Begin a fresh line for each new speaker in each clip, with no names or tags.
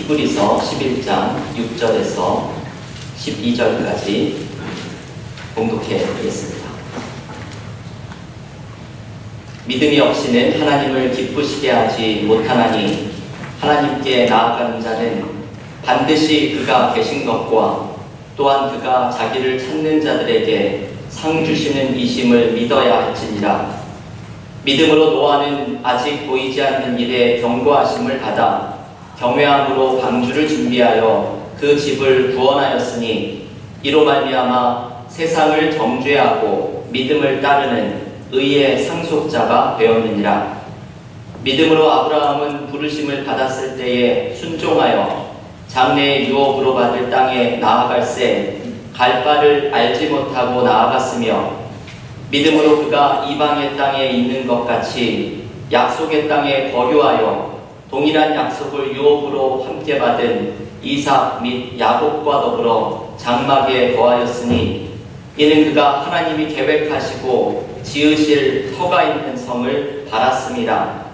히브리서 11장 6절에서 12절까지 봉독해 드리겠습니다. 믿음이 없이는 하나님을 기쁘시게 하지 못하나니 하나님께 나아가는 자는 반드시 그가 계신 것과 또한 그가 자기를 찾는 자들에게 상 주시는 이심을 믿어야 할지니라. 믿음으로 노아는 아직 보이지 않는 일에 경고하심을 받아 경외함으로 방주를 준비하여 그 집을 구원하였으니 이로 말미암아 세상을 정죄하고 믿음을 따르는 의의 상속자가 되었느니라. 믿음으로 아브라함은 부르심을 받았을 때에 순종하여 장래의 유업으로 받을 땅에 나아갈새 갈 바를 알지 못하고 나아갔으며 믿음으로 그가 이방의 땅에 있는 것 같이 약속의 땅에 거류하여 동일한 약속을 유업으로 함께 받은 이삭 및 야곱과 더불어 장막에 거하였으니 이는 그가 하나님이 계획하시고 지으실 터가 있는 성을 바랐음이라.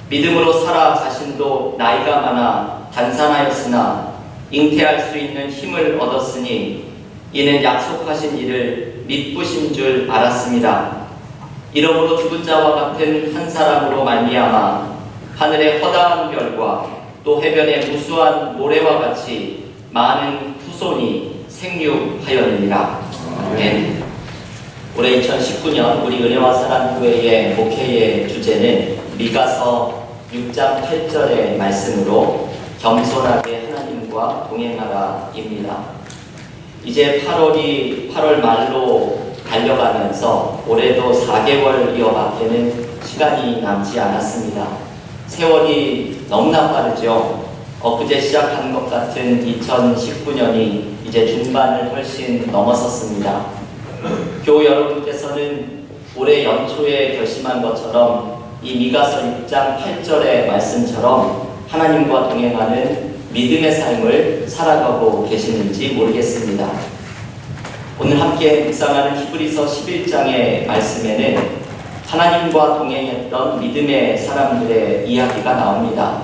믿음으로 사라 자신도 나이가 많아 단산하였으나 잉태할 수 있는 힘을 얻었으니 이는 약속하신 이를 믿으신 줄 알았습니다. 이러므로 죽은 자와 같은 한 사람으로 말미암아 하늘의 허다한 별과 또 해변의 무수한 모래와 같이 많은 후손이 생육하였느니라. 아멘. 올해 2019년 우리 은혜와 사랑 교회의 목회의 주제는 미가서 6장 8절의 말씀으로 겸손하게 하나님과 동행하라입니다. 이제 8월 말로 달려가면서 올해도 4개월여밖에는 시간이 남지 않았습니다. 세월이 너무나 빠르죠. 엊그제 시작한 것 같은 2019년이 이제 중반을 훨씬 넘어섰습니다. 교우 여러분께서는 올해 연초에 결심한 것처럼 이 미가서 6장 8절의 말씀처럼 하나님과 동행하는 믿음의 삶을 살아가고 계시는지 모르겠습니다. 오늘 함께 묵상하는 히브리서 11장의 말씀에는 하나님과 동행했던 믿음의 사람들의 이야기가 나옵니다.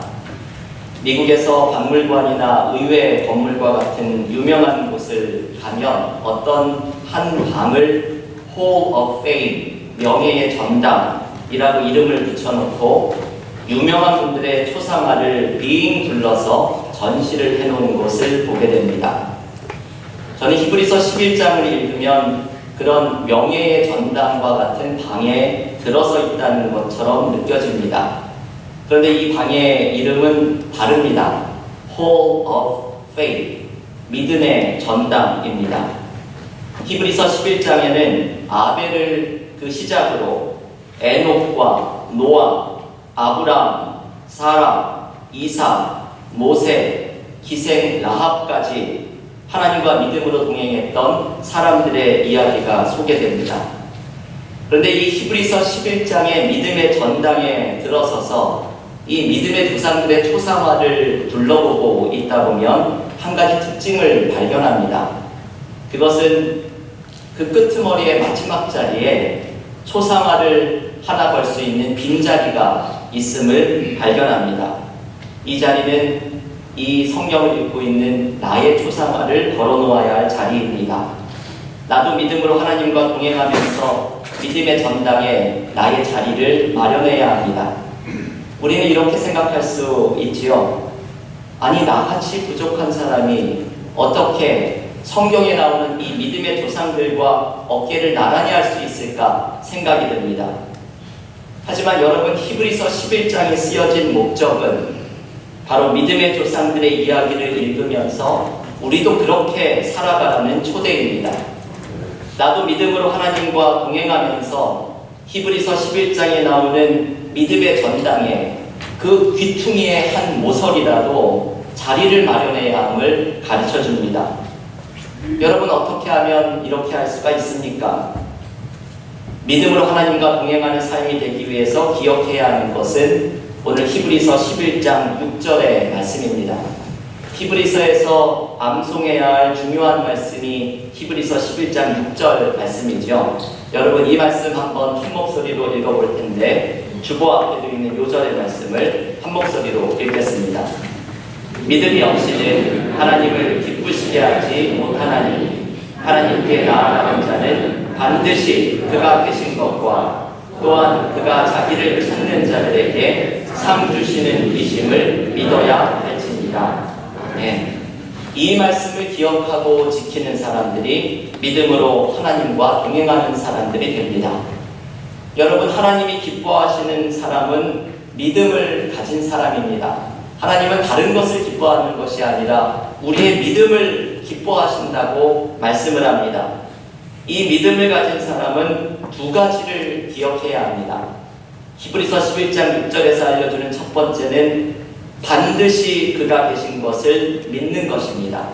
미국에서 박물관이나 의회 건물과 같은 유명한 곳을 가면 어떤 한 방을 Hall of Fame, 명예의 전당이라고 이름을 붙여놓고 유명한 분들의 초상화를 빙 둘러서 전시를 해놓은 곳을 보게 됩니다. 저는 히브리서 11장을 읽으면 그런 명예의 전당과 같은 방에 들어서 있다는 것처럼 느껴집니다. 그런데 이 방의 이름은 다릅니다. Hall of Faith, 믿음의 전당입니다. 히브리서 11장에는 아벨을 그 시작으로 에녹과 노아, 아브라함, 사라, 이삭, 모세, 기생 라합까지 하나님과 믿음으로 동행했던 사람들의 이야기가 소개됩니다. 그런데 이 히브리서 11장의 믿음의 전당에 들어서서 이 믿음의 조상들의 초상화를 둘러보고 있다 보면 한 가지 특징을 발견합니다. 그것은 그 끄트머리의 마지막 자리에 초상화를 하나 걸 수 있는 빈자리가 있음을 발견합니다. 이 자리는 이 성경을 읽고 있는 나의 초상화를 걸어놓아야 할 자리입니다. 나도 믿음으로 하나님과 동행하면서 믿음의 전당에 나의 자리를 마련해야 합니다. 우리는 이렇게 생각할 수 있지요. 아니, 나같이 부족한 사람이 어떻게 성경에 나오는 이 믿음의 조상들과 어깨를 나란히 할 수 있을까 생각이 듭니다. 하지만 여러분, 히브리서 11장에 쓰여진 목적은 바로 믿음의 조상들의 이야기를 읽으면서 우리도 그렇게 살아가라는 초대입니다. 나도 믿음으로 하나님과 동행하면서 히브리서 11장에 나오는 믿음의 전당에 그 귀퉁이의 한 모서리라도 자리를 마련해야 함을 가르쳐줍니다. 여러분, 어떻게 하면 이렇게 할 수가 있습니까? 믿음으로 하나님과 동행하는 삶이 되기 위해서 기억해야 하는 것은 오늘 히브리서 11장 6절의 말씀입니다. 히브리서에서 암송해야 할 중요한 말씀이 히브리서 11장 6절 말씀이죠. 여러분, 이 말씀 한번 한 목소리로 읽어볼 텐데 주보 앞에도 있는 요절의 말씀을 한 목소리로 읽겠습니다. 믿음이 없이는 하나님을 기쁘시게 하지 못하나니 하나님께 나아가는 자는 반드시 그가 계신 것과 또한 그가 자기를 찾는 자들에게 상 주시는 이심을 믿어야 할지니라. 이 말씀을 기억하고 지키는 사람들이 믿음으로 하나님과 동행하는 사람들이 됩니다. 여러분, 하나님이 기뻐하시는 사람은 믿음을 가진 사람입니다. 하나님은 다른 것을 기뻐하는 것이 아니라 우리의 믿음을 기뻐하신다고 말씀을 합니다. 이 믿음을 가진 사람은 두 가지를 기억해야 합니다. 히브리서 11장 6절에서 알려주는 첫 번째는 반드시 그가 계신 것을 믿는 것입니다.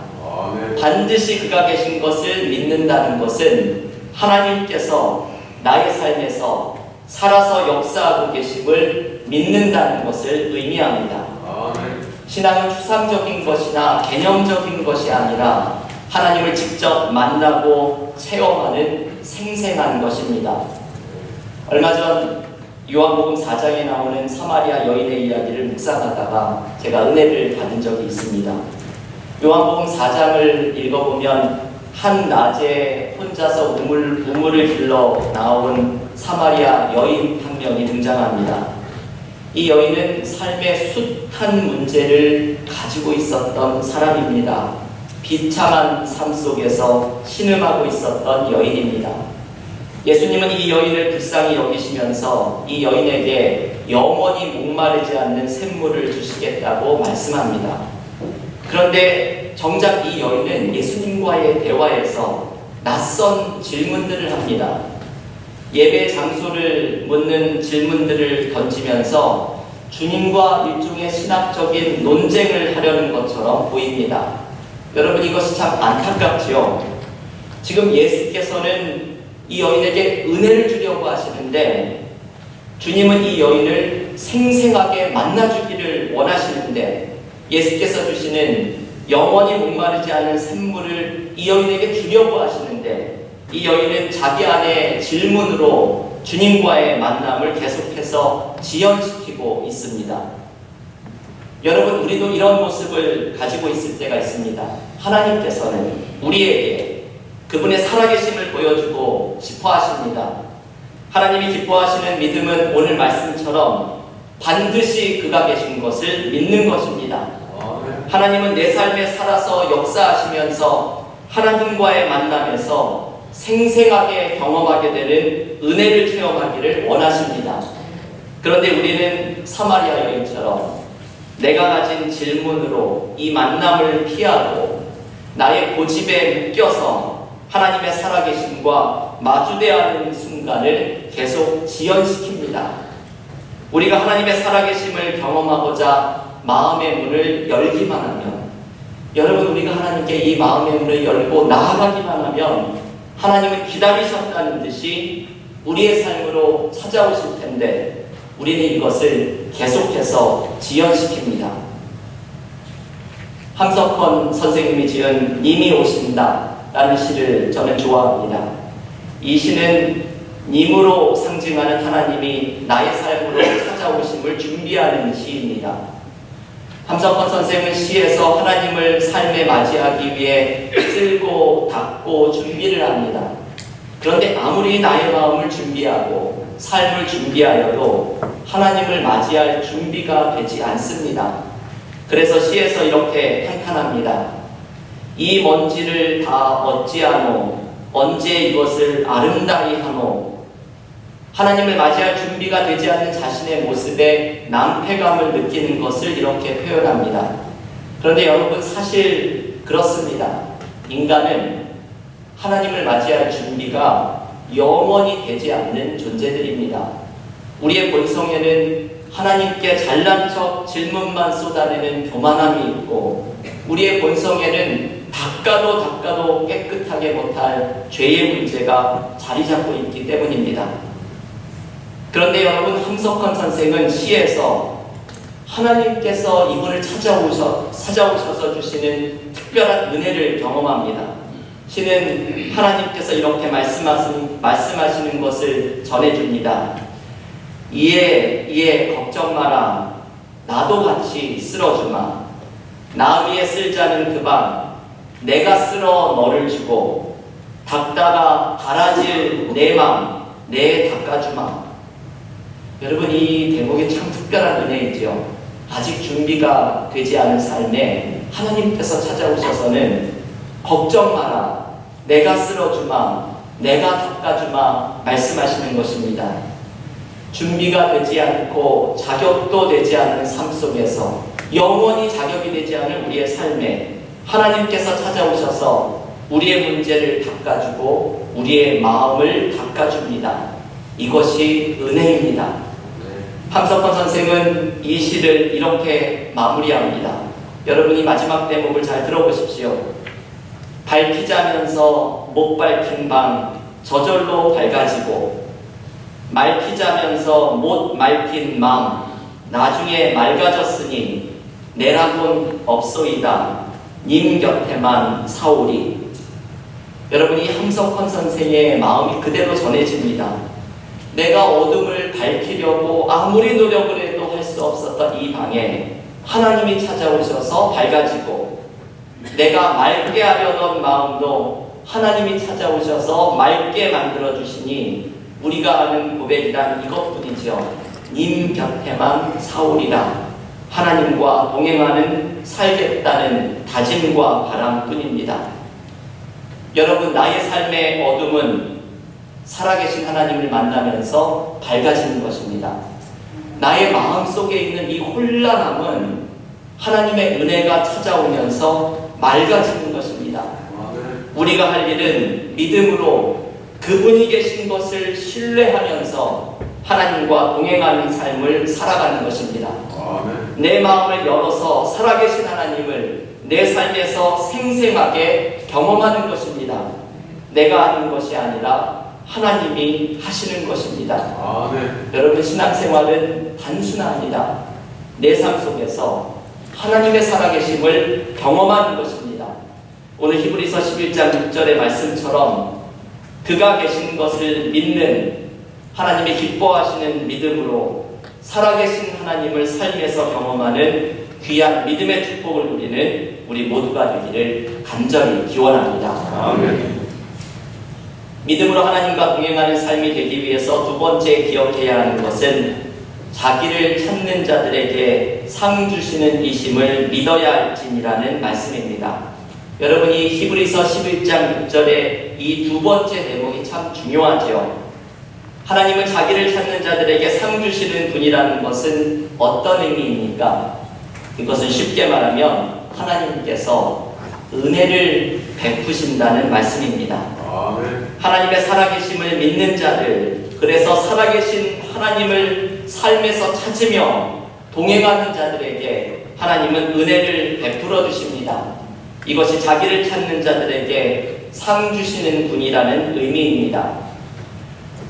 반드시 그가 계신 것을 믿는다는 것은 하나님께서 나의 삶에서 살아서 역사하고 계심을 믿는다는 것을 의미합니다. 신앙은 추상적인 것이나 개념적인 것이 아니라 하나님을 직접 만나고 체험하는 생생한 것입니다. 얼마 전 요한복음 4장에 나오는 사마리아 여인의 이야기를 묵상하다가 제가 은혜를 받은 적이 있습니다. 요한복음 4장을 읽어보면 한 낮에 혼자서 우물을 길러 나온 사마리아 여인 한 명이 등장합니다. 이 여인은 삶의 숱한 문제를 가지고 있었던 사람입니다. 비참한 삶 속에서 신음하고 있었던 여인입니다. 예수님은 이 여인을 불쌍히 여기시면서 이 여인에게 영원히 목마르지 않는 샘물을 주시겠다고 말씀합니다. 그런데 정작 이 여인은 예수님과의 대화에서 낯선 질문들을 합니다. 예배 장소를 묻는 질문들을 던지면서 주님과 일종의 신학적인 논쟁을 하려는 것처럼 보입니다. 여러분, 이것이 참 안타깝지요. 지금 예수께서는 이 여인에게 은혜를 주려고 하시는데 주님은 이 여인을 생생하게 만나주기를 원하시는데 예수께서 주시는 영원히 목마르지 않은 샘물을 이 여인에게 주려고 하시는데 이 여인은 자기 안의 질문으로 주님과의 만남을 계속해서 지연시키고 있습니다. 여러분, 우리도 이런 모습을 가지고 있을 때가 있습니다. 하나님께서는 우리에게 그분의 살아계심을 보여주고 싶어 하십니다. 하나님이 기뻐하시는 믿음은 오늘 말씀처럼 반드시 그가 계신 것을 믿는 것입니다. 하나님은 내 삶에 살아서 역사하시면서 하나님과의 만남에서 생생하게 경험하게 되는 은혜를 체험하기를 원하십니다. 그런데 우리는 사마리아 여인처럼 내가 가진 질문으로 이 만남을 피하고 나의 고집에 묶여서 하나님의 살아계심과 마주대하는 순간을 계속 지연시킵니다. 우리가 하나님의 살아계심을 경험하고자 마음의 문을 열기만 하면, 여러분, 우리가 하나님께 이 마음의 문을 열고 나아가기만 하면 하나님은 기다리셨다는 듯이 우리의 삶으로 찾아오실 텐데 우리는 이것을 계속해서 지연시킵니다. 함석헌 선생님이 지은 님이 오신다 라는 시를 저는 좋아합니다. 이 시는 님으로 상징하는 하나님이 나의 삶으로 찾아오심을 준비하는 시입니다. 함석헌 선생은 시에서 하나님을 삶에 맞이하기 위해 쓸고 닦고 준비를 합니다. 그런데 아무리 나의 마음을 준비하고 삶을 준비하여도 하나님을 맞이할 준비가 되지 않습니다. 그래서 시에서 이렇게 한탄합니다. 이 먼지를 다 어찌하노, 언제 이것을 아름다이 하노. 하나님을 맞이할 준비가 되지 않는 자신의 모습에 남패감을 느끼는 것을 이렇게 표현합니다. 그런데 여러분, 사실 그렇습니다. 인간은 하나님을 맞이할 준비가 영원히 되지 않는 존재들입니다. 우리의 본성에는 하나님께 잘난 척 질문만 쏟아내는 교만함이 있고, 우리의 본성에는 닦아도 깨끗하게 못할 죄의 문제가 자리 잡고 있기 때문입니다. 그런데 여러분, 함석헌 선생은 시에서 하나님께서 이분을 찾아오셔서 주시는 특별한 은혜를 경험합니다. 시는 하나님께서 이렇게 말씀하시는 것을 전해줍니다. 이에 걱정 마라. 나도 같이 쓸어주마. 나 위에 쓸자는 그 방 내가 쓸어 너를 주고 닦다가 갈아질 내 맘 내 닦아주마. 여러분, 이 대목이 참 특별한 은혜이죠. 아직 준비가 되지 않은 삶에 하나님께서 찾아오셔서는 걱정 마라, 내가 쓸어주마, 내가 닦아주마 말씀하시는 것입니다. 준비가 되지 않고 자격도 되지 않은 삶 속에서 영원히 자격이 되지 않은 우리의 삶에 하나님께서 찾아오셔서 우리의 문제를 닦아주고 우리의 마음을 닦아줍니다. 이것이 은혜입니다. 함석헌 선생은 이 시를 이렇게 마무리합니다. 여러분이 마지막 대목을 잘 들어보십시오. 밝히자면서 못 밝힌 방 저절로 밝아지고 맑히자면서 못 맑힌 마음 나중에 맑아졌으니 내라곤 없소이다 님 곁에만 사오리. 여러분이 함석헌 선생의 마음이 그대로 전해집니다. 내가 어둠을 밝히려고 아무리 노력을 해도 할 수 없었던 이 방에 하나님이 찾아오셔서 밝아지고, 내가 맑게 하려던 마음도 하나님이 찾아오셔서 맑게 만들어주시니 우리가 하는 고백이란 이것뿐이죠. 님 곁에만 사오리라. 하나님과 동행하는 살겠다는 다짐과 바람뿐입니다. 여러분, 나의 삶의 어둠은 살아계신 하나님을 만나면서 밝아지는 것입니다. 나의 마음속에 있는 이 혼란함은 하나님의 은혜가 찾아오면서 맑아지는 것입니다. 우리가 할 일은 믿음으로 그분이 계신 것을 신뢰하면서 하나님과 동행하는 삶을 살아가는 것입니다. 내 마음을 열어서 살아계신 하나님을 내 삶에서 생생하게 경험하는 것입니다. 내가 하는 것이 아니라 하나님이 하시는 것입니다. 여러분, 신앙생활은 단순합니다. 내 삶 속에서 하나님의 살아계심을 경험하는 것입니다. 오늘 히브리서 11장 6절의 말씀처럼 그가 계신 것을 믿는, 하나님이 기뻐하시는 믿음으로 살아계신 하나님을 삶에서 경험하는 귀한 믿음의 축복을 누리는 우리 모두가 되기를 간절히 기원합니다. 아멘. 믿음으로 하나님과 동행하는 삶이 되기 위해서 두 번째 기억해야 하는 것은 자기를 찾는 자들에게 상 주시는 이심을 믿어야 할지니라는 말씀입니다. 여러분이 히브리서 11장 6절의 이 두 번째 대목이 참 중요하죠. 하나님은 자기를 찾는 자들에게 상 주시는 분이라는 것은 어떤 의미입니까? 이것은 쉽게 말하면 하나님께서 은혜를 베푸신다는 말씀입니다. 하나님의 살아계심을 믿는 자들, 그래서 살아계신 하나님을 삶에서 찾으며 동행하는 자들에게 하나님은 은혜를 베풀어 주십니다. 이것이 자기를 찾는 자들에게 상 주시는 분이라는 의미입니다.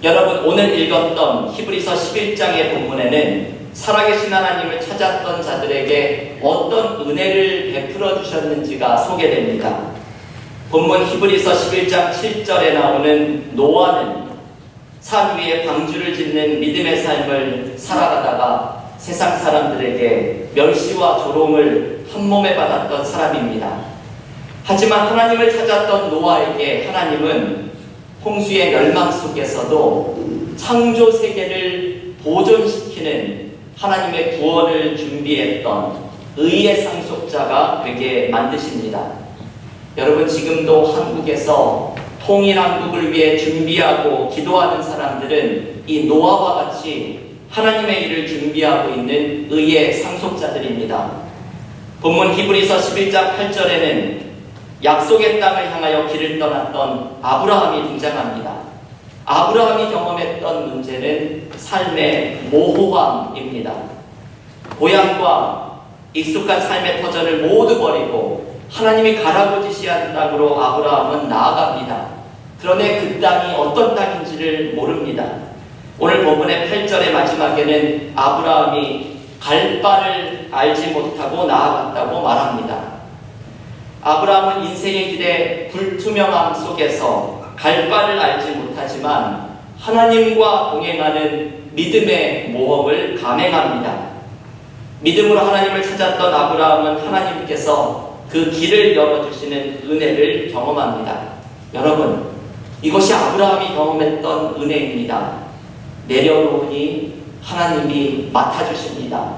여러분, 오늘 읽었던 히브리서 11장의 본문에는 살아계신 하나님을 찾았던 자들에게 어떤 은혜를 베풀어 주셨는지가 소개됩니다. 본문 히브리서 11장 7절에 나오는 노아는 산 위에 방주를 짓는 믿음의 삶을 살아가다가 세상 사람들에게 멸시와 조롱을 한몸에 받았던 사람입니다. 하지만 하나님을 찾았던 노아에게 하나님은 홍수의 멸망 속에서도 창조 세계를 보존시키는 하나님의 구원을 준비했던 의의 상속자가 되게 만드십니다. 여러분, 지금도 한국에서 통일한국을 위해 준비하고 기도하는 사람들은 이 노아와 같이 하나님의 일을 준비하고 있는 의의 상속자들입니다. 본문 히브리서 11장 8절에는 약속의 땅을 향하여 길을 떠났던 아브라함이 등장합니다. 아브라함이 경험했던 문제는 삶의 모호함입니다. 고향과 익숙한 삶의 터전을 모두 버리고 하나님이 가라고 지시한 땅으로 아브라함은 나아갑니다. 그런데 그 땅이 어떤 땅인지를 모릅니다. 오늘 본문의 8절의 마지막에는 아브라함이 갈 바를 알지 못하고 나아갔다고 말합니다. 아브라함은 인생의 길에 불투명함 속에서 갈 바를 알지 못하지만 하나님과 동행하는 믿음의 모험을 감행합니다. 믿음으로 하나님을 찾았던 아브라함은 하나님께서 그 길을 열어주시는 은혜를 경험합니다. 여러분, 이것이 아브라함이 경험했던 은혜입니다. 내려놓으니 하나님이 맡아주십니다.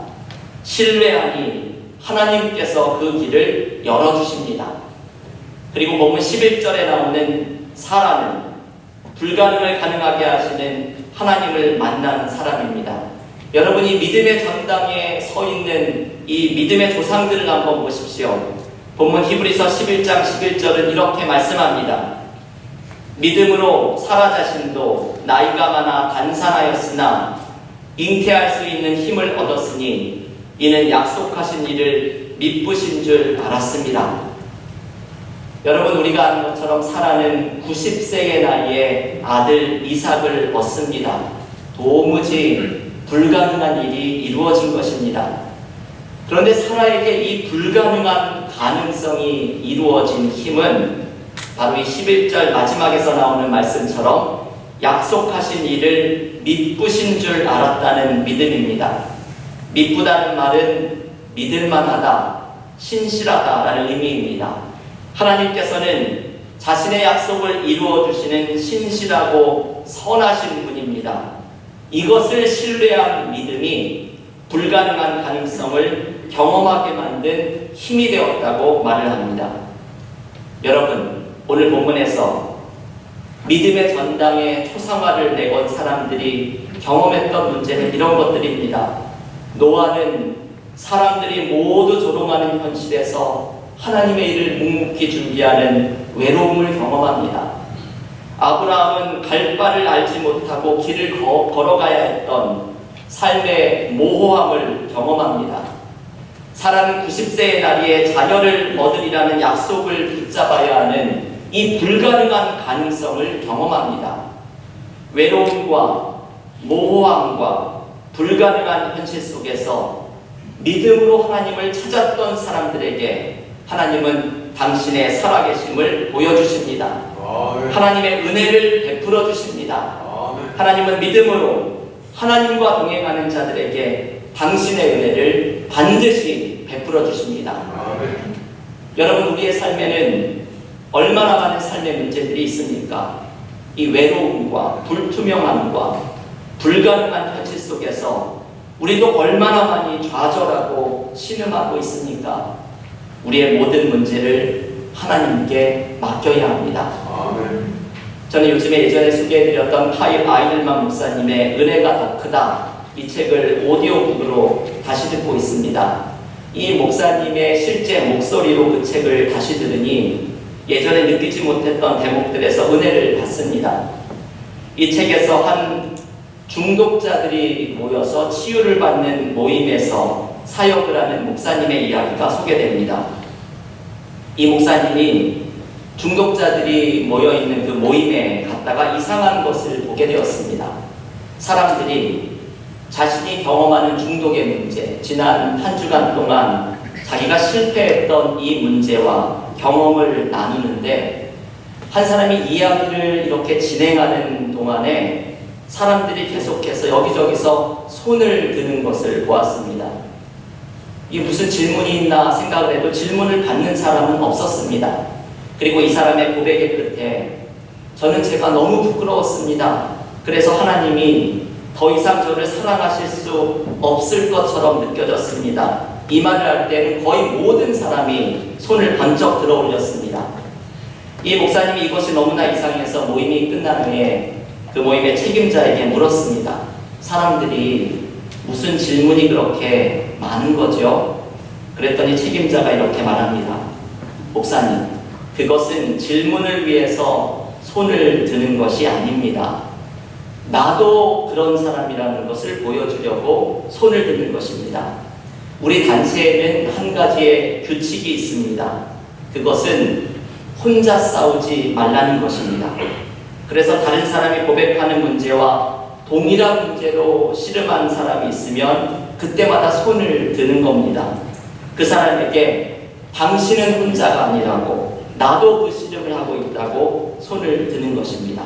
신뢰하니 하나님께서 그 길을 열어주십니다. 그리고 본문 11절에 나오는 사라는 불가능을 가능하게 하시는 하나님을 만난 사람입니다. 여러분이 믿음의 전당에 서 있는 이 믿음의 조상들을 한번 보십시오. 본문 히브리서 11장 11절은 이렇게 말씀합니다. 믿음으로 사라 자신도 나이가 많아 단산하였으나 잉태할 수 있는 힘을 얻었으니 이는 약속하신 일을 미쁘신 줄 알았습니다. 여러분, 우리가 아는 것처럼 사라는 90세의 나이에 아들 이삭을 얻습니다. 도무지 불가능한 일이 이루어진 것입니다. 그런데 사라에게 이 불가능한 가능성이 이루어진 힘은 바로 이 11절 마지막에서 나오는 말씀처럼 약속하신 일을 미쁘신 줄 알았다는 믿음입니다. 미쁘다는 말은 믿을만하다, 신실하다라는 의미입니다. 하나님께서는 자신의 약속을 이루어주시는 신실하고 선하신 분입니다. 이것을 신뢰한 믿음이 불가능한 가능성을 경험하게 만든 힘이 되었다고 말을 합니다. 여러분, 오늘 본문에서 믿음의 전당에 초상화를 내건 사람들이 경험했던 문제는 이런 것들입니다. 노아는 사람들이 모두 조롱하는 현실에서 하나님의 일을 묵묵히 준비하는 외로움을 경험합니다. 아브라함은 갈 바를 알지 못하고 길을 걸어가야 했던 삶의 모호함을 경험합니다. 사라는 90세의 나이에 자녀를 얻으리라는 약속을 붙잡아야 하는 이 불가능한 가능성을 경험합니다. 외로움과 모호함과 불가능한 현실 속에서 믿음으로 하나님을 찾았던 사람들에게 하나님은 당신의 살아계심을 보여주십니다. 하나님의 은혜를 베풀어 주십니다. 하나님은 믿음으로 하나님과 동행하는 자들에게 당신의 은혜를 반드시 베풀어 주십니다. 여러분, 우리의 삶에는 얼마나 많은 삶의 문제들이 있습니까? 이 외로움과 불투명함과 불가능한 현실 속에서 우리도 얼마나 많이 좌절하고 신음하고 있습니까? 우리의 모든 문제를 하나님께 맡겨야 합니다. 저는 요즘에 예전에 소개해드렸던 파일 아이들만 목사님의 은혜가 더 크다, 이 책을 오디오북으로 다시 듣고 있습니다. 이 목사님의 실제 목소리로 그 책을 다시 들으니 예전에 느끼지 못했던 대목들에서 은혜를 받습니다. 이 책에서 한 중독자들이 모여서 치유를 받는 모임에서 사역을 하는 목사님의 이야기가 소개됩니다. 이 목사님이 중독자들이 모여있는 그 모임에 갔다가 이상한 것을 보게 되었습니다. 사람들이 자신이 경험하는 중독의 문제, 지난 한 주간 동안 자기가 실패했던 이 문제와 경험을 나누는데, 한 사람이 이야기를 이렇게 진행하는 동안에 사람들이 계속해서 여기저기서 손을 드는 것을 보았습니다. 이게 무슨 질문이 있나 생각을 해도 질문을 받는 사람은 없었습니다. 그리고 이 사람의 고백의 끝에 저는 제가 너무 부끄러웠습니다. 그래서 하나님이 더 이상 저를 사랑하실 수 없을 것처럼 느껴졌습니다. 이 말을 할 때는 거의 모든 사람이 손을 번쩍 들어 올렸습니다. 이 목사님이 이것이 너무나 이상해서 모임이 끝난 후에 그 모임의 책임자에게 물었습니다. 사람들이 무슨 질문이 그렇게 많은 거죠? 그랬더니 책임자가 이렇게 말합니다. 목사님, 그것은 질문을 위해서 손을 드는 것이 아닙니다. 나도 그런 사람이라는 것을 보여주려고 손을 드는 것입니다. 우리 단체에는 한 가지의 규칙이 있습니다. 그것은 혼자 싸우지 말라는 것입니다. 그래서 다른 사람이 고백하는 문제와 동일한 문제로 씨름한 사람이 있으면 그때마다 손을 드는 겁니다. 그 사람에게 당신은 혼자가 아니라고, 나도 그 씨름을 하고 있다고 손을 드는 것입니다.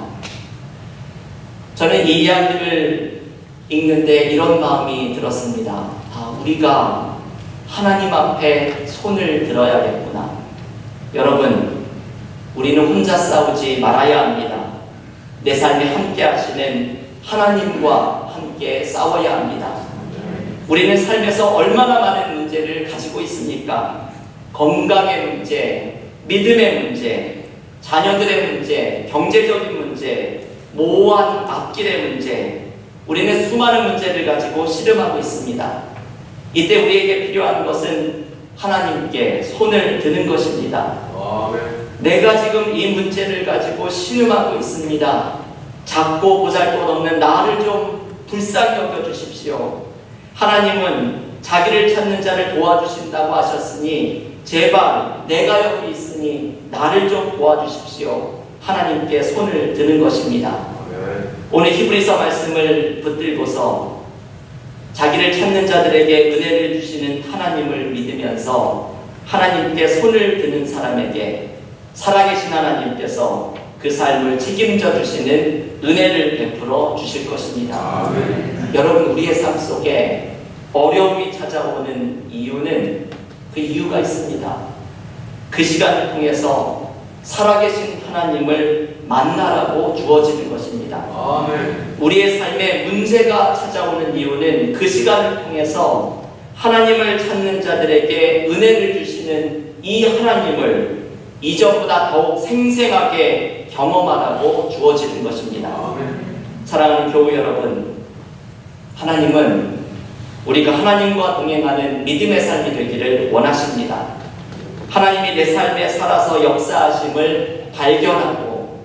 저는 이 이야기를 읽는데 이런 마음이 들었습니다. 아, 우리가 하나님 앞에 손을 들어야겠구나. 여러분, 우리는 혼자 싸우지 말아야 합니다. 내 삶에 함께 하시는 하나님과 함께 싸워야 합니다. 우리는 삶에서 얼마나 많은 문제를 가지고 있습니까? 건강의 문제, 믿음의 문제, 자녀들의 문제, 경제적인 문제, 모호한 앞길의 문제, 우리는 수많은 문제를 가지고 씨름하고 있습니다. 이때 우리에게 필요한 것은 하나님께 손을 드는 것입니다. 내가 지금 이 문제를 가지고 씨름하고 있습니다. 작고 보잘것없는 나를 좀 불쌍히 여겨주십시오. 하나님은 자기를 찾는 자를 도와주신다고 하셨으니 제발 내가 여기 있으니 나를 좀 도와주십시오. 하나님께 손을 드는 것입니다. 오늘 히브리서 말씀을 붙들고서 자기를 찾는 자들에게 은혜를 주시는 하나님을 믿으면서 하나님께 손을 드는 사람에게 살아계신 하나님께서 그 삶을 책임져 주시는 은혜를 베풀어 주실 것입니다. 여러분, 우리의 삶 속에 어려움이 찾아오는 이유는 그 이유가 있습니다. 그 시간을 통해서 살아계신 하나님을 만나라고 주어지는 것입니다. 우리의 삶에 문제가 찾아오는 이유는 그 시간을 통해서 하나님을 찾는 자들에게 은혜를 주시는 이 하나님을 이전보다 더욱 생생하게 경험하라고 주어지는 것입니다. 사랑하는 교우 여러분, 하나님은 우리가 하나님과 동행하는 믿음의 삶이 되기를 원하십니다. 하나님이 내 삶에 살아서 역사하심을 발견하고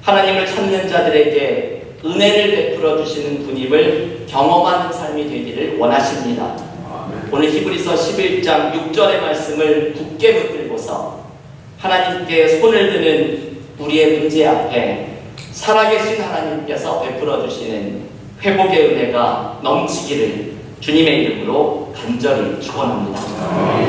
하나님을 찾는 자들에게 은혜를 베풀어 주시는 분임을 경험하는 삶이 되기를 원하십니다. 오늘 히브리서 11장 6절의 말씀을 굳게 붙들고서 하나님께 손을 드는 우리의 문제 앞에 살아계신 하나님께서 베풀어 주시는 회복의 은혜가 넘치기를 주님의 이름으로 간절히 축원합니다.